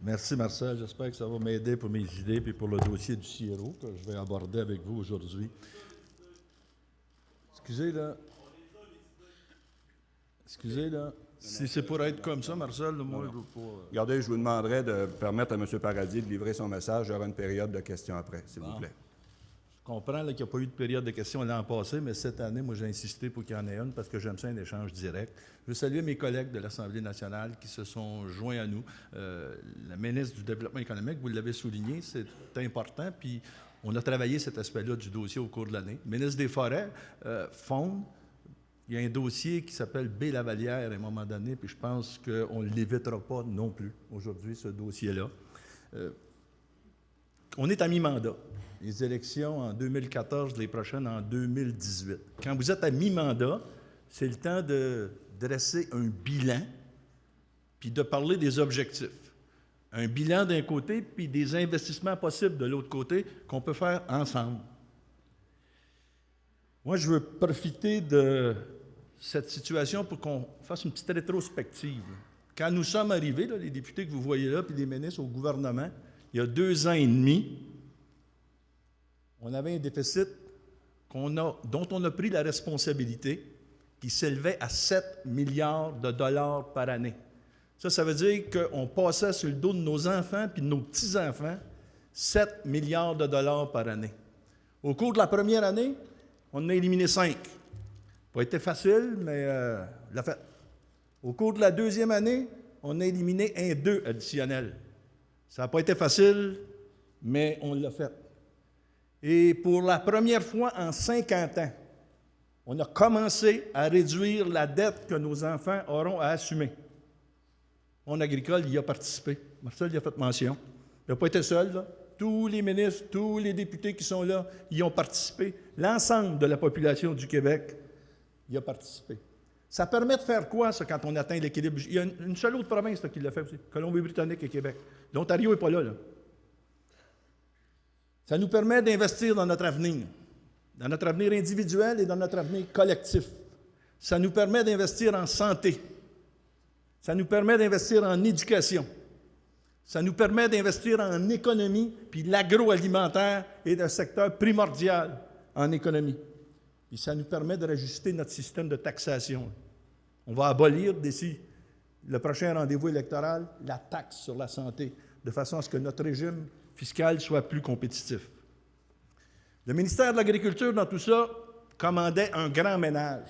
Merci Marcel, j'espère que ça va m'aider pour mes idées et pour le dossier du CIRO que je vais aborder avec vous aujourd'hui. Excusez là, si c'est pour être comme ça, Marcel, moi je veux pas... Regardez, je vous demanderai de permettre à M. Paradis de livrer son message. Il y aura une période de questions après, s'il vous plaît. Je comprends là, qu'il n'y a pas eu de période de questions l'an passé, mais cette année, moi, j'ai insisté pour qu'il y en ait une parce que j'aime ça un échange direct. Je veux saluer mes collègues de l'Assemblée nationale qui se sont joints à nous. La ministre du Développement économique, vous l'avez souligné, c'est important, puis on a travaillé cet aspect-là du dossier au cours de l'année. Le ministre des Forêts, Fonde, il y a un dossier qui s'appelle Baie-Lavalière à un moment donné, puis je pense qu'on ne l'évitera pas non plus aujourd'hui, ce dossier-là. On est à mi-mandat. Les élections en 2014, les prochaines en 2018. Quand vous êtes à mi-mandat, c'est le temps de dresser un bilan puis de parler des objectifs. Un bilan d'un côté, puis des investissements possibles de l'autre côté qu'on peut faire ensemble. Moi, je veux profiter de cette situation pour qu'on fasse une petite rétrospective. Quand nous sommes arrivés, là, les députés que vous voyez là, puis les ministres au gouvernement, il y a 2 ans et demi, on avait un déficit dont on a pris la responsabilité, qui s'élevait à 7 milliards de dollars par année. Ça veut dire qu'on passait sur le dos de nos enfants puis de nos petits-enfants 7 milliards de dollars par année. Au cours de la première année, on en a éliminé 5. Pas été facile, mais l'a fait. Au cours de la deuxième année, on a éliminé un 2 additionnel. Ça n'a pas été facile, mais on l'a fait. Et pour la première fois en 50 ans, on a commencé à réduire la dette que nos enfants auront à assumer. Mon agricole y a participé. Marcel y a fait mention. Il n'a pas été seul, là. Tous les ministres, tous les députés qui sont là y ont participé. L'ensemble de la population du Québec y a participé. Ça permet de faire quoi, ça, quand on atteint l'équilibre? Il y a une seule autre province là, qui l'a fait aussi, Colombie-Britannique et Québec. L'Ontario n'est pas là. Ça nous permet d'investir dans notre avenir individuel et dans notre avenir collectif. Ça nous permet d'investir en santé. Ça nous permet d'investir en éducation. Ça nous permet d'investir en économie, puis l'agroalimentaire est un secteur primordial en économie. Puis ça nous permet de rajuster notre système de taxation. On va abolir d'ici le prochain rendez-vous électoral la taxe sur la santé, de façon à ce que notre régime fiscal soit plus compétitif. Le ministère de l'Agriculture, dans tout ça, commandait un grand ménage.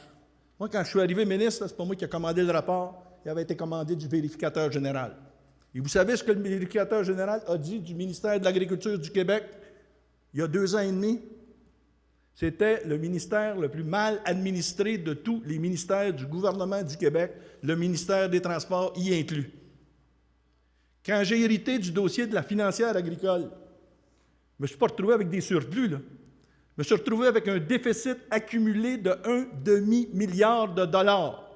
Moi, quand je suis arrivé ministre, c'est pas moi qui ai commandé le rapport, il avait été commandé du vérificateur général. Et vous savez ce que le vérificateur général a dit du ministère de l'Agriculture du Québec il y a 2 ans et demi? C'était le ministère le plus mal administré de tous les ministères du gouvernement du Québec, le ministère des Transports y inclus. Quand j'ai hérité du dossier de la financière agricole, je ne me suis pas retrouvé avec des surplus, là. Je me suis retrouvé avec un déficit accumulé de 1,5 milliard de dollars.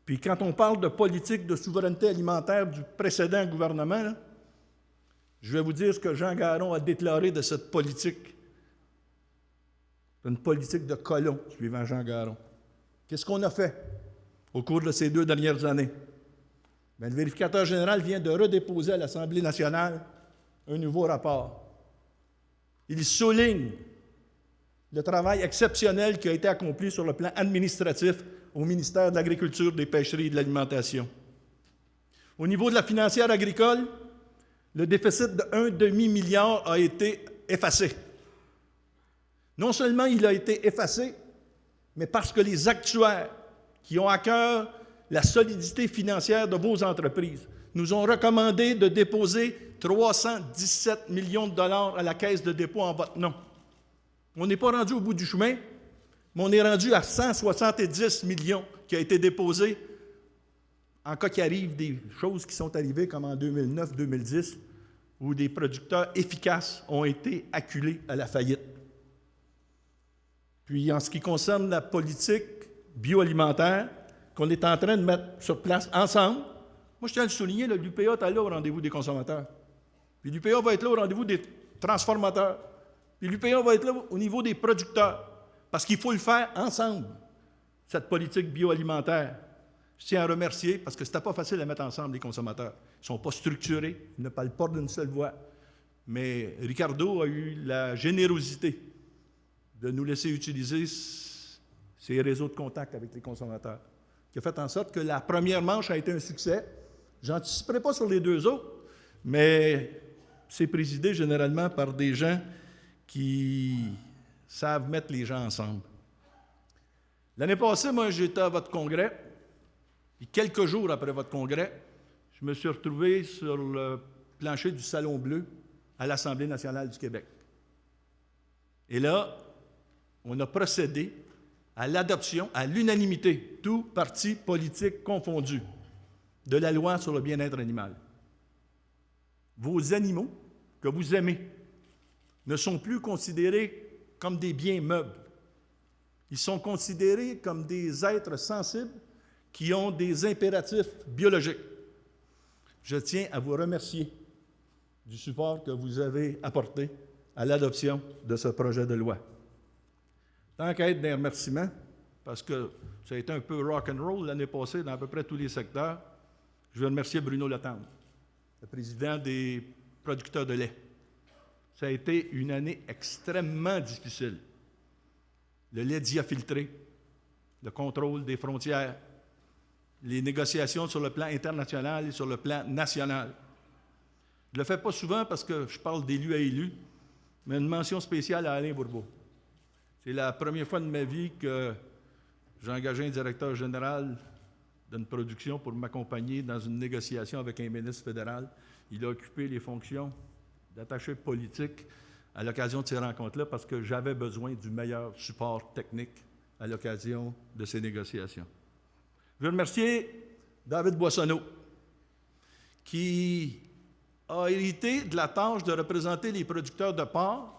Puis quand on parle de politique de souveraineté alimentaire du précédent gouvernement, là, je vais vous dire ce que Jean Garon a déclaré de cette politique. C'est une politique de colon, suivant Jean Garon. Qu'est-ce qu'on a fait au cours de ces 2 dernières années? Bien, le vérificateur général vient de redéposer à l'Assemblée nationale un nouveau rapport. Il souligne le travail exceptionnel qui a été accompli sur le plan administratif au ministère de l'Agriculture, des Pêcheries et de l'Alimentation. Au niveau de la financière agricole, le déficit de 1,5 milliard a été effacé. Non seulement il a été effacé, mais parce que les actuaires qui ont à cœur la solidité financière de vos entreprises nous ont recommandé de déposer 317 millions de dollars à la Caisse de dépôt en votre nom. On n'est pas rendu au bout du chemin, mais on est rendu à 170 millions qui a été déposé en cas qu'il arrive des choses qui sont arrivées comme en 2009-2010, où des producteurs efficaces ont été acculés à la faillite. Puis en ce qui concerne la politique bioalimentaire qu'on est en train de mettre sur place ensemble, moi je tiens à le souligner, l'UPA est là au rendez-vous des consommateurs. Puis l'UPA va être là au rendez-vous des transformateurs. Puis l'UPA va être là au niveau des producteurs. Parce qu'il faut le faire ensemble, cette politique bioalimentaire. Je tiens à remercier, parce que ce n'était pas facile à mettre ensemble, les consommateurs. Ils ne sont pas structurés, ils ne parlent pas d'une seule voix. Mais Ricardo a eu la générosité de nous laisser utiliser ces réseaux de contact avec les consommateurs, qui a fait en sorte que la première manche a été un succès. Je n'anticiperai pas sur les deux autres, mais c'est présidé généralement par des gens qui savent mettre les gens ensemble. L'année passée, moi, j'étais à votre congrès, et quelques jours après votre congrès, je me suis retrouvé sur le plancher du Salon Bleu à l'Assemblée nationale du Québec. Et là, on a procédé à l'adoption, à l'unanimité, tous partis politiques confondus, de la loi sur le bien-être animal. Vos animaux que vous aimez ne sont plus considérés comme des biens meubles. Ils sont considérés comme des êtres sensibles qui ont des impératifs biologiques. Je tiens à vous remercier du support que vous avez apporté à l'adoption de ce projet de loi. Tant qu'à être des remerciements, parce que ça a été un peu rock and roll l'année passée dans à peu près tous les secteurs, je veux remercier Bruno Letendre, le président des producteurs de lait. Ça a été une année extrêmement difficile. Le lait diafiltré, le contrôle des frontières, les négociations sur le plan international et sur le plan national. Je ne le fais pas souvent parce que je parle d'élu à élu, mais une mention spéciale à Alain Bourbeau. C'est la première fois de ma vie que j'ai engagé un directeur général d'une production pour m'accompagner dans une négociation avec un ministre fédéral. Il a occupé les fonctions d'attaché politique à l'occasion de ces rencontres-là parce que j'avais besoin du meilleur support technique à l'occasion de ces négociations. Je veux remercier David Boissonneau, qui a hérité de la tâche de représenter les producteurs de porc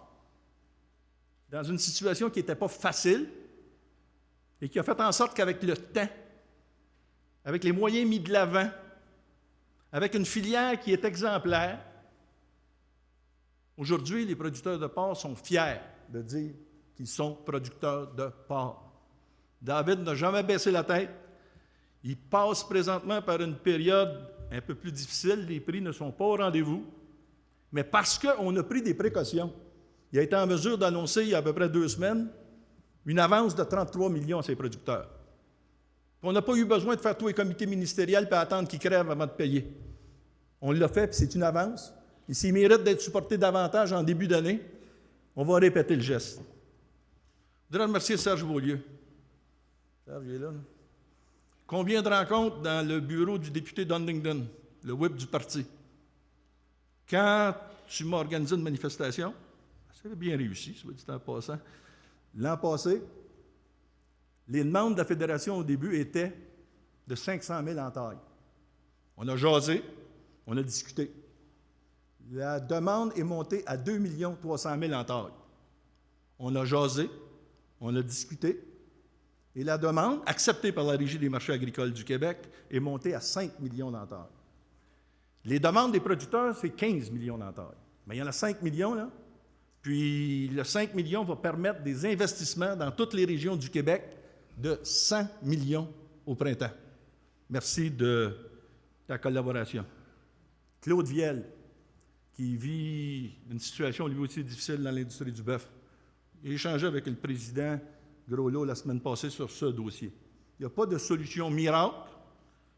dans une situation qui n'était pas facile et qui a fait en sorte qu'avec le temps, avec les moyens mis de l'avant, avec une filière qui est exemplaire, aujourd'hui, les producteurs de porc sont fiers de dire qu'ils sont producteurs de porc. David n'a jamais baissé la tête. Il passe présentement par une période un peu plus difficile. Les prix ne sont pas au rendez-vous. Mais parce qu'on a pris des précautions, il a été en mesure d'annoncer il y a à peu près 2 semaines une avance de 33 millions à ses producteurs. On n'a pas eu besoin de faire tous les comités ministériels et attendre qu'ils crèvent avant de payer. On l'a fait, puis c'est une avance. Et s'il mérite d'être supporté davantage en début d'année, on va répéter le geste. Je voudrais remercier Serge Beaulieu. Serge, il est là. Combien de rencontres dans le bureau du député d'Huntingdon, le whip du parti? Quand tu m'as organisé une manifestation, ça a bien réussi, soit dit en passant. L'an passé, les demandes de la Fédération au début étaient de 500 000 en taille. On a jasé, on a discuté. La demande est montée à 2 300 000 en taille. On a jasé, on a discuté, et la demande, acceptée par la Régie des marchés agricoles du Québec, est montée à 5 millions en taille. Les demandes des producteurs, c'est 15 millions en taille. Mais il y en a 5 millions, là. Puis le 5 millions va permettre des investissements dans toutes les régions du Québec de 100 millions au printemps. Merci de ta collaboration. Claude Viel, qui vit une situation lui aussi difficile dans l'industrie du bœuf. J'ai échangé avec le président Groslot la semaine passée sur ce dossier. Il n'y a pas de solution miracle,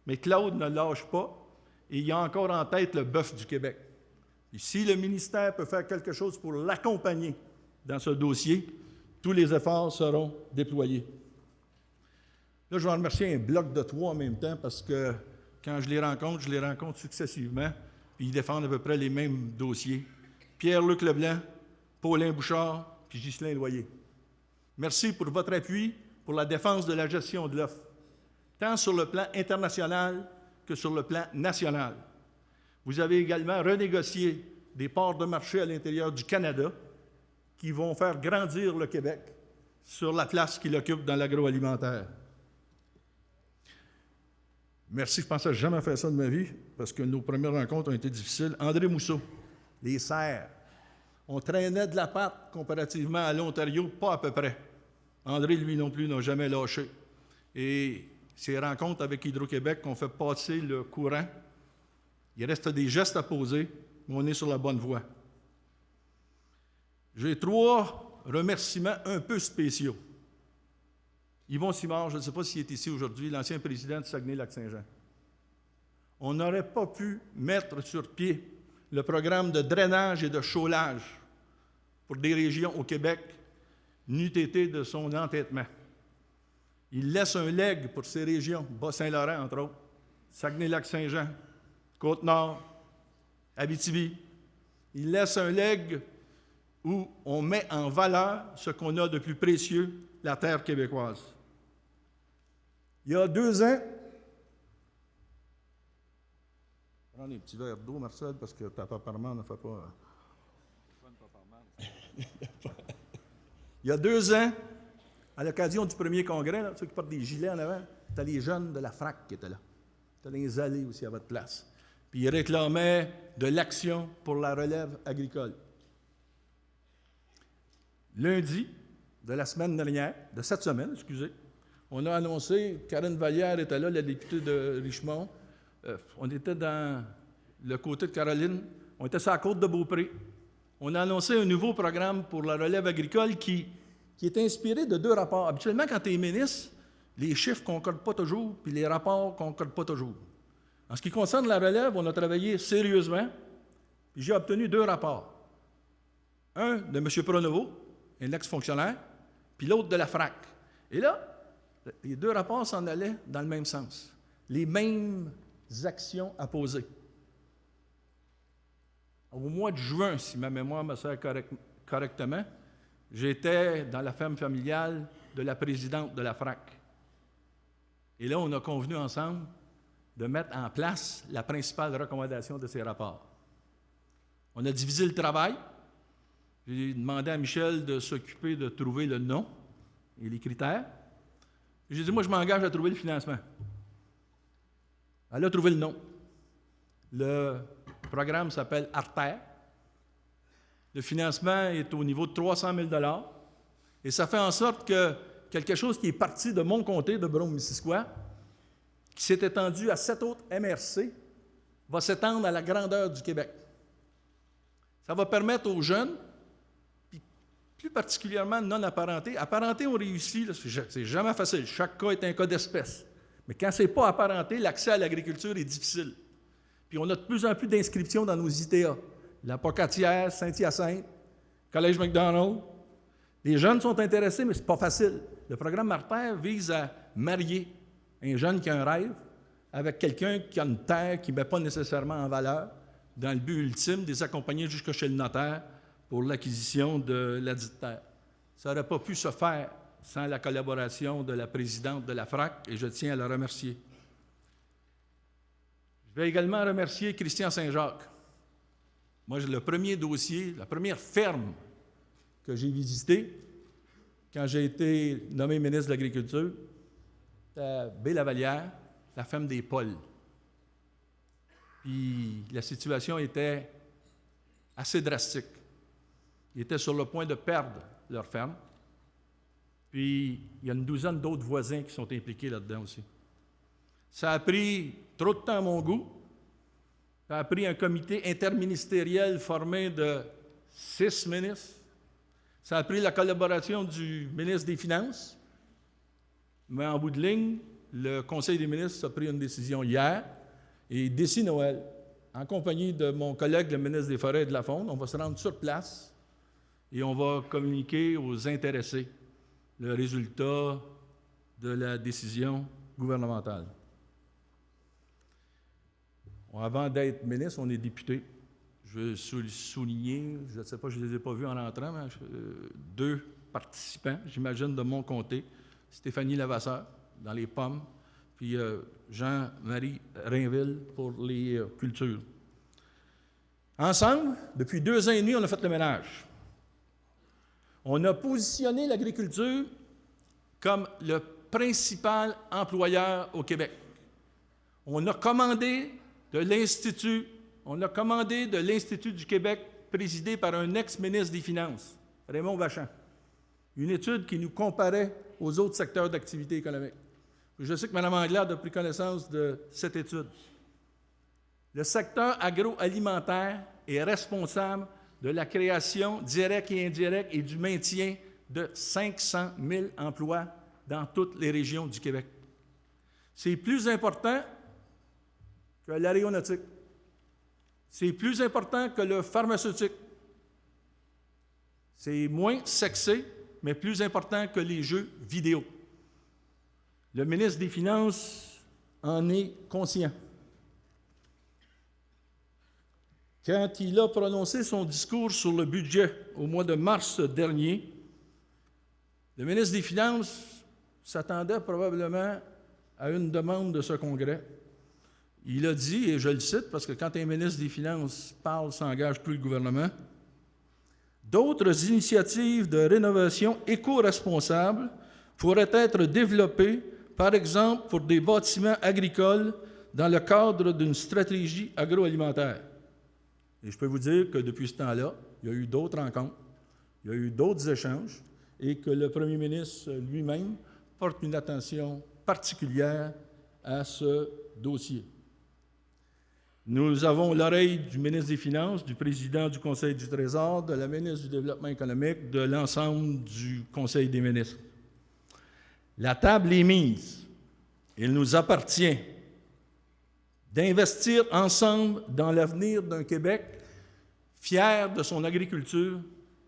mais Claude ne lâche pas et il a encore en tête le bœuf du Québec. Et si le ministère peut faire quelque chose pour l'accompagner dans ce dossier, tous les efforts seront déployés. Là, je vais remercier un bloc de 3 en même temps parce que quand je les rencontre successivement, puis ils défendent à peu près les mêmes dossiers. Pierre-Luc Leblanc, Paulin Bouchard, puis Ghislain Loyer. Merci pour votre appui pour la défense de la gestion de l'offre, tant sur le plan international que sur le plan national. Vous avez également renégocié des parts de marché à l'intérieur du Canada qui vont faire grandir le Québec sur la place qu'il occupe dans l'agroalimentaire. Merci, je ne pensais jamais faire ça de ma vie parce que nos premières rencontres ont été difficiles. André Mousseau, les serres. On traînait de la patte comparativement à l'Ontario, pas à peu près. André, lui non plus, n'a jamais lâché. Et ces rencontres avec Hydro-Québec qu'on fait passer le courant. Il reste des gestes à poser, mais on est sur la bonne voie. J'ai 3 remerciements un peu spéciaux. Yvon Simard, je ne sais pas s'il est ici aujourd'hui, l'ancien président de Saguenay-Lac-Saint-Jean. On n'aurait pas pu mettre sur pied le programme de drainage et de chaulage pour des régions au Québec, n'eût été de son entêtement. Il laisse un legs pour ces régions, Bas-Saint-Laurent, entre autres, Saguenay-Lac-Saint-Jean, Côte-Nord, Abitibi. Il laisse un legs où on met en valeur ce qu'on a de plus précieux, la terre québécoise. Il y a 2 ans, prends des petits verres d'eau, Marcel, parce que Papa Parman ne fait pas. Il y a 2 ans, à l'occasion du premier congrès, là, ceux qui portent des gilets en avant, c'était les jeunes de la FRAC qui étaient là. C'était les allées aussi à votre place. Puis ils réclamaient de l'action pour la relève agricole. Lundi de la semaine dernière, de cette semaine, excusez, on a annoncé, Karine Vallière était là, la députée de Richemont. On était dans le côté de Caroline, on était sur la côte de Beaupré. On a annoncé un nouveau programme pour la relève agricole qui est inspiré de 2 rapports. Habituellement, quand tu es ministre, les chiffres ne concordent pas toujours, puis les rapports ne concordent pas toujours. En ce qui concerne la relève, on a travaillé sérieusement, puis j'ai obtenu 2 rapports. Un de M. Pronovo, un ex-fonctionnaire, puis l'autre de la FRAC. Et là, les 2 rapports s'en allaient dans le même sens. Les mêmes actions à poser. Au mois de juin, si ma mémoire me sert correctement, j'étais dans la ferme familiale de la présidente de la FRAC. Et là, on a convenu ensemble de mettre en place la principale recommandation de ces rapports. On a divisé le travail. J'ai demandé à Michel de s'occuper de trouver le nom et les critères. J'ai dit, moi, je m'engage à trouver le financement. Elle a trouvé le nom. Le programme s'appelle Artère. Le financement est au niveau de 300 000 $. Et ça fait en sorte que quelque chose qui est parti de mon comté, de Brome-Missisquoi, qui s'est étendu à 7 autres MRC, va s'étendre à la grandeur du Québec. Ça va permettre aux jeunes, puis plus particulièrement non apparentés, apparentés ont réussi, là, c'est jamais facile, chaque cas est un cas d'espèce. Mais quand ce n'est pas apparenté, l'accès à l'agriculture est difficile. Puis on a de plus en plus d'inscriptions dans nos ITA. La Pocatière, Saint-Hyacinthe, Collège McDonald. Les jeunes sont intéressés, mais ce n'est pas facile. Le programme Artère vise à marier un jeune qui a un rêve avec quelqu'un qui a une terre qui ne met pas nécessairement en valeur, dans le but ultime de les accompagner jusqu'à chez le notaire pour l'acquisition de la dite terre. Ça n'aurait pas pu se faire sans la collaboration de la présidente de la FRAC, et je tiens à la remercier. Je vais également remercier Christian Saint-Jacques. Moi, le premier dossier, la première ferme que j'ai visitée quand j'ai été nommé ministre de l'Agriculture, c'était à Baie-Lavallière, la ferme des Pauls. Puis la situation était assez drastique. Ils étaient sur le point de perdre leur ferme. Puis il y a une douzaine d'autres voisins qui sont impliqués là-dedans aussi. Ça a pris trop de temps à mon goût. Ça a pris un comité interministériel formé de 6 ministres. Ça a pris la collaboration du ministre des Finances. Mais en bout de ligne, le Conseil des ministres a pris une décision hier. Et d'ici Noël, en compagnie de mon collègue, le ministre des Forêts et de la Faune, on va se rendre sur place et on va communiquer aux intéressés le résultat de la décision gouvernementale. Avant d'être ministre, on est député. Je veux souligner, je ne sais pas, je ne les ai pas vus en rentrant, mais 2 participants, j'imagine, de mon comté. Stéphanie Lavasseur, dans les pommes, puis Jean-Marie Rainville pour les cultures. Ensemble, depuis 2 ans et demi, on a fait le ménage. On a positionné l'agriculture comme le principal employeur au Québec. On a commandé de l'Institut du Québec, présidé par un ex-ministre des Finances, Raymond Vachon, une étude qui nous comparait aux autres secteurs d'activité économique. Je sais que Mme Anglade a pris connaissance de cette étude. Le secteur agroalimentaire est responsable de la création directe et indirecte et du maintien de 500 000 emplois dans toutes les régions du Québec. C'est plus important que l'aéronautique. C'est plus important que le pharmaceutique. C'est moins sexy, mais plus important que les jeux vidéo. Le ministre des Finances en est conscient. Quand il a prononcé son discours sur le budget au mois de mars dernier, le ministre des Finances s'attendait probablement à une demande de ce Congrès. Il a dit, et je le cite, parce que quand un ministre des Finances parle, s'engage plus le gouvernement, « D'autres initiatives de rénovation éco-responsables pourraient être développées, par exemple pour des bâtiments agricoles, dans le cadre d'une stratégie agroalimentaire. » Et je peux vous dire que depuis ce temps-là, il y a eu d'autres rencontres, il y a eu d'autres échanges, et que le premier ministre lui-même porte une attention particulière à ce dossier. Nous avons l'oreille du ministre des Finances, du président du Conseil du Trésor, de la ministre du Développement économique, de l'ensemble du Conseil des ministres. La table est mise. Il nous appartient d'investir ensemble dans l'avenir d'un Québec fier de son agriculture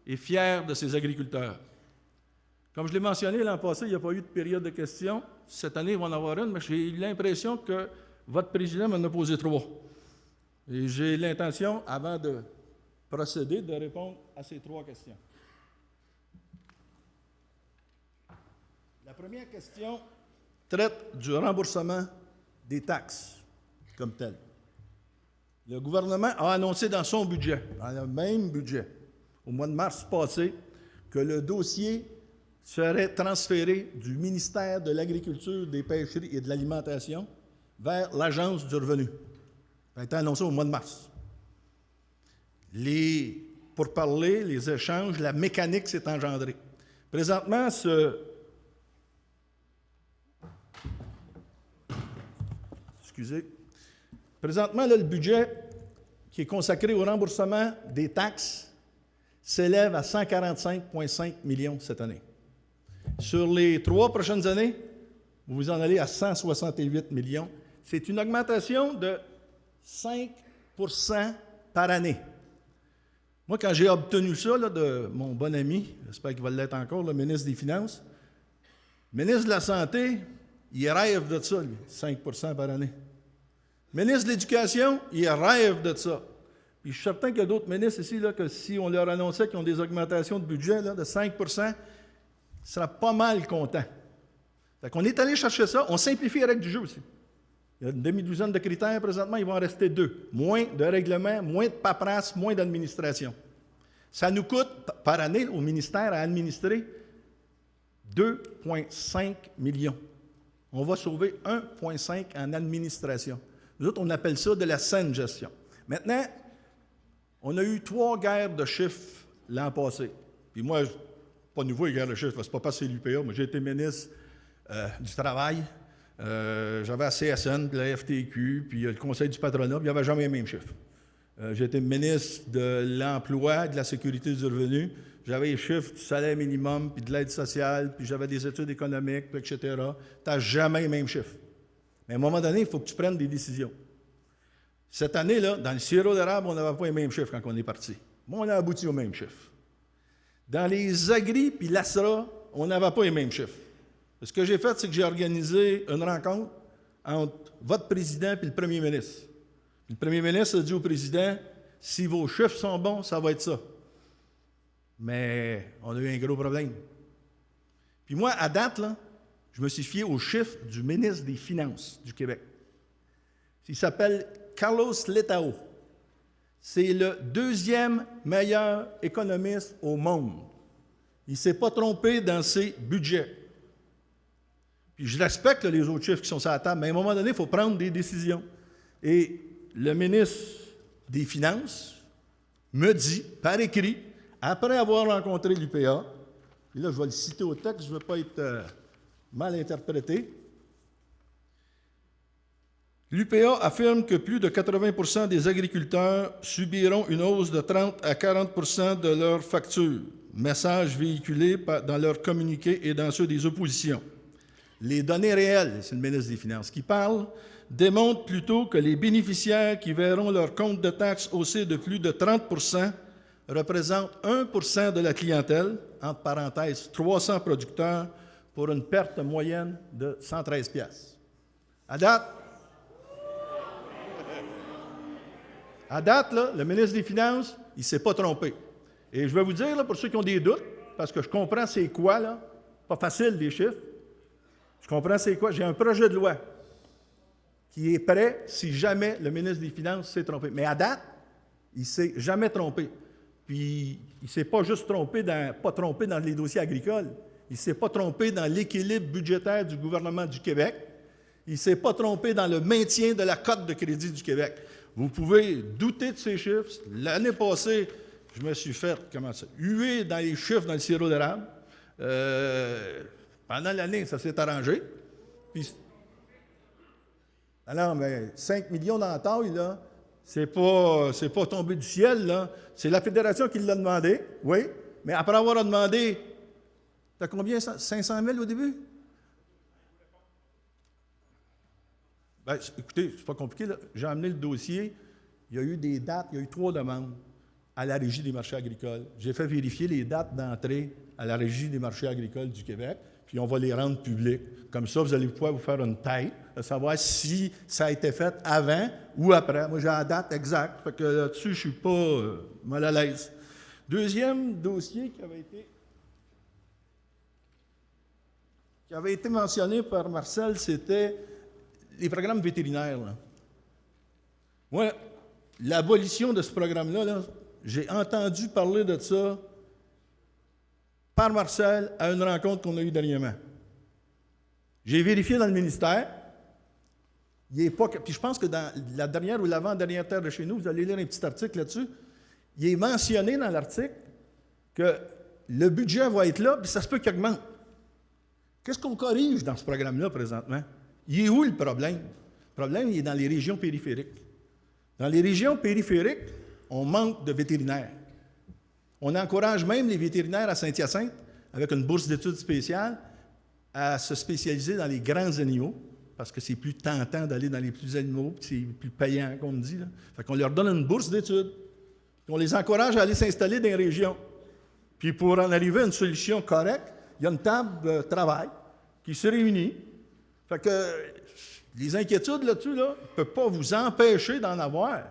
et fier de ses agriculteurs. Comme je l'ai mentionné l'an passé, il n'y a pas eu de période de questions. Cette année, il va en avoir une, mais j'ai l'impression que votre président m'en a posé 3. Et j'ai l'intention, avant de procéder, de répondre à ces 3 questions. La première question traite du remboursement des taxes comme tel. Le gouvernement a annoncé dans son budget, dans le même budget, au mois de mars passé, que le dossier serait transféré du ministère de l'Agriculture, des Pêcheries et de l'Alimentation vers l'Agence du revenu. Ça a été annoncé au mois de mars. Les pourparlers, les échanges, la mécanique s'est engendrée. Présentement, Présentement, là, le budget qui est consacré au remboursement des taxes s'élève à 145,5 millions cette année. Sur les 3 prochaines années, vous en allez à 168 millions. C'est une augmentation de 5 % par année. Moi, quand j'ai obtenu ça là, de mon bon ami, j'espère qu'il va l'être encore, le ministre des Finances, le ministre de la Santé, il rêve de ça, lui, 5 % par année. Le ministre de l'Éducation, il rêve de ça. Puis je suis certain qu'il y a d'autres ministres ici, là, que si on leur annonçait qu'ils ont des augmentations de budget là, de 5 %, ils seraient pas mal contents. Fait qu'on est allé chercher ça, on simplifie les règles du jeu aussi. Il y a une demi-douzaine de critères présentement, il va en rester 2. Moins de règlements, moins de paperasse, moins d'administration. Ça nous coûte par année au ministère à administrer 2,5 millions. On va sauver 1,5 en administration. Nous autres, on appelle ça de la saine gestion. Maintenant, on a eu 3 guerres de chiffres l'an passé. Puis moi, pas nouveau les guerres de chiffres, c'est pas parce que c'est l'UPA. Moi, j'ai été ministre du Travail. J'avais la CSN, puis la FTQ, puis le Conseil du patronat, puis il n'y avait jamais les mêmes chiffres. J'ai été ministre de l'Emploi, de la Sécurité du revenu. J'avais les chiffres du salaire minimum, puis de l'aide sociale, puis j'avais des études économiques, puis etc. Tu n'as jamais les mêmes chiffres. Mais à un moment donné, il faut que tu prennes des décisions. Cette année-là, dans le sirop d'érable, on n'avait pas les mêmes chiffres quand on est parti. Bon, on a abouti aux mêmes chiffres. Dans les agris puis l'ASRA, on n'avait pas les mêmes chiffres. Ce que j'ai fait, c'est que j'ai organisé une rencontre entre votre président et le premier ministre. Puis le premier ministre a dit au président, si vos chiffres sont bons, ça va être ça. Mais on a eu un gros problème. Puis moi, à date, là, je me suis fié aux chiffres du ministre des Finances du Québec. Il s'appelle Carlos Letao. C'est le 2e meilleur économiste au monde. Il ne s'est pas trompé dans ses budgets. Puis je respecte les autres chiffres qui sont sur la table, mais à un moment donné, il faut prendre des décisions. Et le ministre des Finances me dit, par écrit, après avoir rencontré l'UPA, et là, je vais le citer au texte, je ne veux pas être mal interprété, L'UPA affirme que plus de 80 % des agriculteurs subiront une hausse de 30 à 40 % de leurs factures, message véhiculé dans leurs communiqués et dans ceux des oppositions. Les données réelles, c'est le ministre des Finances qui parle, démontrent plutôt que les bénéficiaires qui verront leur compte de taxes haussé de plus de 30 % représentent 1 % de la clientèle, entre parenthèses 300 producteurs, pour une perte moyenne de 113 piastres. À date, là, le ministre des Finances, il ne s'est pas trompé. Et je vais vous dire, là, pour ceux qui ont des doutes, parce que je comprends c'est quoi, là, pas facile les chiffres, je comprends c'est quoi, j'ai un projet de loi qui est prêt si jamais le ministre des Finances s'est trompé. Mais à date, il ne s'est jamais trompé. Puis, il ne s'est pas juste trompé dans les dossiers agricoles. Il ne s'est pas trompé dans l'équilibre budgétaire du gouvernement du Québec. Il ne s'est pas trompé dans le maintien de la cote de crédit du Québec. Vous pouvez douter de ces chiffres. L'année passée, je me suis fait, huer dans les chiffres dans le sirop d'érable. Pendant l'année, ça s'est arrangé. Puis, alors, mais 5 millions dans la taille, là, c'est pas tombé du ciel, là. C'est la Fédération qui l'a demandé, oui. Mais après avoir demandé, t'as combien, 500 000 au début? Bien, écoutez, c'est pas compliqué, là. J'ai amené le dossier. Il y a eu des dates, il y a eu 3 demandes à la Régie des marchés agricoles. J'ai fait vérifier les dates d'entrée à la Régie des marchés agricoles du Québec, puis on va les rendre publics. Comme ça, vous allez pouvoir vous faire une tête, de savoir si ça a été fait avant ou après. Moi, j'ai la date exacte, fait que là-dessus, je ne suis pas mal à l'aise. Deuxième dossier qui avait été mentionné par Marcel, c'était les programmes vétérinaires. Là. Moi, l'abolition de ce programme-là, là, j'ai entendu parler de ça par Marcel à une rencontre qu'on a eue dernièrement. J'ai vérifié dans le ministère. Il est pas, puis je pense que dans la dernière ou l'avant-dernière terre de chez nous, vous allez lire un petit article là-dessus, il est mentionné dans l'article que le budget va être là, puis ça se peut qu'il augmente. Qu'est-ce qu'on corrige dans ce programme-là présentement? Il est où le problème? Le problème, il est dans les régions périphériques. Dans les régions périphériques, on manque de vétérinaires. On encourage même les vétérinaires à Saint-Hyacinthe, avec une bourse d'études spéciale, à se spécialiser dans les grands animaux, parce que c'est plus tentant d'aller dans les petits animaux, puis c'est plus payant, comme on dit. Là. Fait qu'on leur donne une bourse d'études. Puis on les encourage à aller s'installer dans les régions. Puis pour en arriver à une solution correcte, il y a une table de travail qui se réunit. Fait que les inquiétudes là-dessus, là, ne peuvent pas vous empêcher d'en avoir.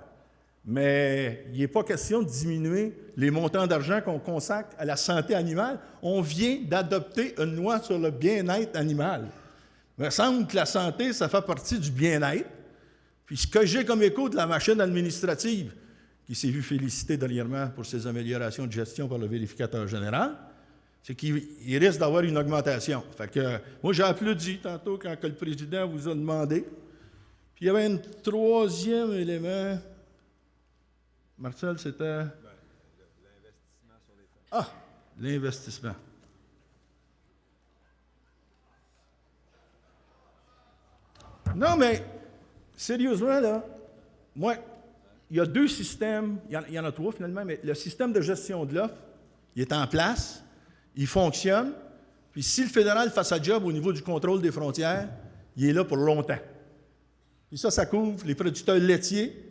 Mais il n'est pas question de diminuer les montants d'argent qu'on consacre à la santé animale. On vient d'adopter une loi sur le bien-être animal. Il me semble que la santé, ça fait partie du bien-être. Puis ce que j'ai comme écho de la machine administrative, qui s'est vue féliciter dernièrement pour ses améliorations de gestion par le vérificateur général, c'est qu'il risque d'avoir une augmentation. Fait que moi, j'ai applaudi tantôt quand le président vous a demandé. Puis il y avait un troisième élément. Marcel, c'était... L'investissement sur les fonds. Ah, l'investissement. Non, mais, sérieusement, là, moi, il y a 2 systèmes, il y en a 3 finalement, mais le système de gestion de l'offre, il est en place, il fonctionne, puis si le fédéral fait sa job au niveau du contrôle des frontières, il est là pour longtemps. Puis ça couvre les producteurs laitiers,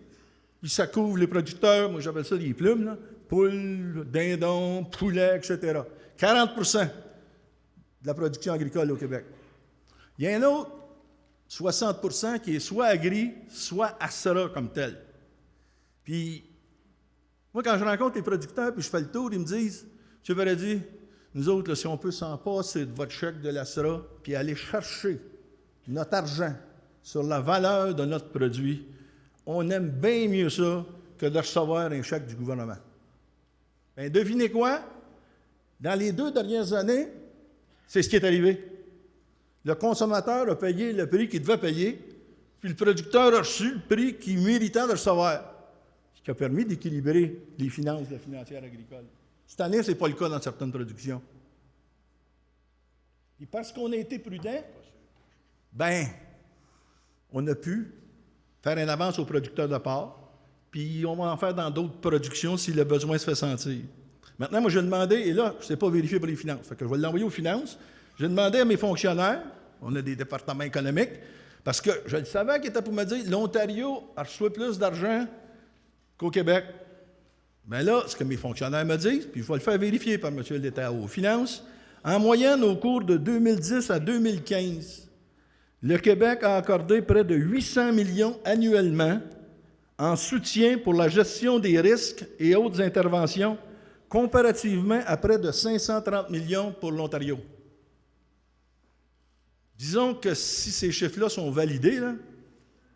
puis ça couvre les producteurs, moi j'appelle ça des plumes, là, poules, dindons, poulets, etc. 40 % de la production agricole au Québec. Il y a un autre 60 % qui est soit agri, soit ASRA comme tel. Puis, moi, quand je rencontre les producteurs puis je fais le tour, ils me disent, M. Paradis, nous autres, là, si on peut s'en passer de votre chèque de l'ASRA puis aller chercher notre argent sur la valeur de notre produit, on aime bien mieux ça que de recevoir un chèque du gouvernement. Bien, devinez quoi? Dans les 2 dernières années, c'est ce qui est arrivé. Le consommateur a payé le prix qu'il devait payer, puis le producteur a reçu le prix qu'il méritait de recevoir, ce qui a permis d'équilibrer les finances de la financière agricole. Cette année, ce n'est pas le cas dans certaines productions. Et parce qu'on a été prudent, bien, on a pu faire une avance aux producteurs de porc, puis on va en faire dans d'autres productions si le besoin se fait sentir. Maintenant, moi, j'ai demandé, et là, je ne sais pas vérifier pour les finances, fait que je vais l'envoyer aux finances. J'ai demandé à mes fonctionnaires, on a des départements économiques, parce que je le savais qu'ils étaient pour me dire l'Ontario a reçu plus d'argent qu'au Québec. Mais là, ce que mes fonctionnaires me disent, puis je vais le faire vérifier par M. Letao aux finances, en moyenne, au cours de 2010 à 2015, le Québec a accordé près de 800 millions annuellement en soutien pour la gestion des risques et autres interventions, comparativement à près de 530 millions pour l'Ontario. Disons que si ces chiffres-là sont validés, là,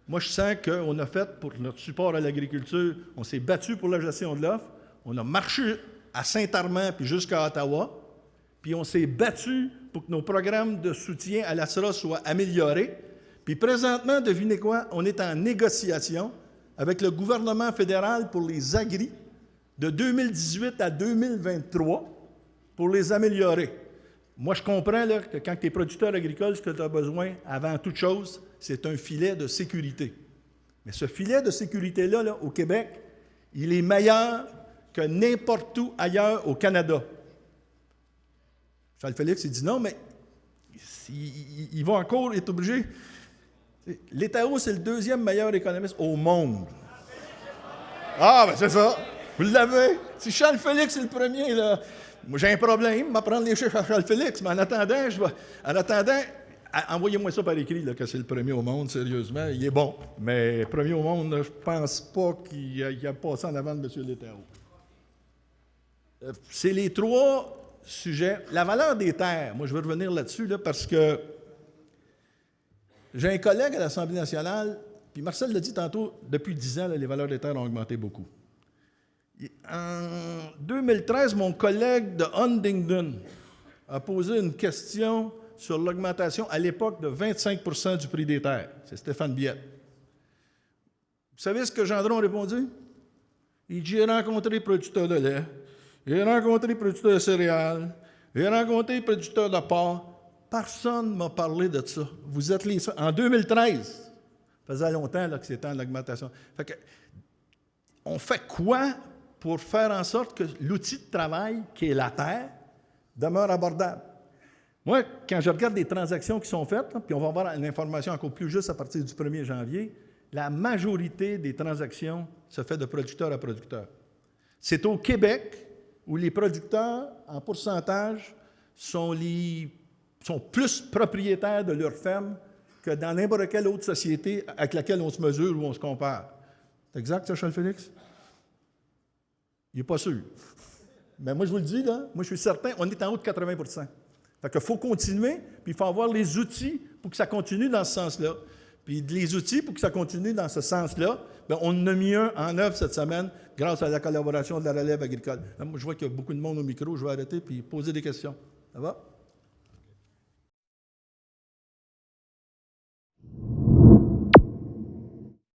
moi je sens qu'on a fait pour notre support à l'agriculture, on s'est battu pour la gestion de l'offre, on a marché à Saint-Armand puis jusqu'à Ottawa, puis on s'est battu pour que nos programmes de soutien à la SRA soient améliorés. Puis présentement, devinez quoi, on est en négociation avec le gouvernement fédéral pour les agris de 2018 à 2023 pour les améliorer. Moi, je comprends là, que quand tu es producteur agricole, ce que tu as besoin, avant toute chose, c'est un filet de sécurité. Mais ce filet de sécurité-là, là, au Québec, il est meilleur que n'importe où ailleurs au Canada. Charles Félix, il dit non, mais il va encore être obligé. L'État, c'est le deuxième meilleur économiste au monde. Ah, ben c'est ça. Vous l'avez. Si Charles Félix est le premier, là, moi j'ai un problème, je vais prendre les chiffres à Charles Félix, mais en attendant, envoyez-moi ça par écrit, là, que c'est le premier au monde, sérieusement. Il est bon, mais premier au monde, là, je pense pas qu'il a passé en avant de M. Letao. C'est les trois sujets. La valeur des terres, moi je vais revenir là-dessus, là, parce que j'ai un collègue à l'Assemblée nationale, puis Marcel l'a dit tantôt, depuis 10 ans, là, les valeurs des terres ont augmenté beaucoup. En 2013, mon collègue de Huntingdon a posé une question sur l'augmentation à l'époque de 25 du prix des terres. C'est Stéphane Biette. Vous savez ce que Gendron a répondu? Il dit, j'ai rencontré les producteurs de lait, j'ai rencontré les producteurs de céréales, j'ai rencontré les producteurs de porc. Personne ne m'a parlé de ça. Vous êtes les seuls. En 2013, ça faisait longtemps là, que c'était en augmentation. Fait que, on fait quoi pour faire en sorte que l'outil de travail, qui est la terre, demeure abordable? Moi, quand je regarde les transactions qui sont faites, là, puis on va avoir une information encore plus juste à partir du 1er janvier, la majorité des transactions se fait de producteur à producteur. C'est au Québec où les producteurs, en pourcentage, sont plus propriétaires de leur ferme que dans n'importe quelle autre société avec laquelle on se mesure ou on se compare. C'est exact, ça, Charles Félix? Il n'est pas sûr. Mais moi, je vous le dis, là, moi, je suis certain, on est en haut de 80 %. Fait qu'il faut continuer, puis il faut avoir les outils pour que ça continue dans ce sens-là. Puis les outils pour que ça continue dans ce sens-là, bien, on en a mis un en œuvre cette semaine grâce à la collaboration de la relève agricole. Là, moi, je vois qu'il y a beaucoup de monde au micro, je vais arrêter puis poser des questions. Ça va?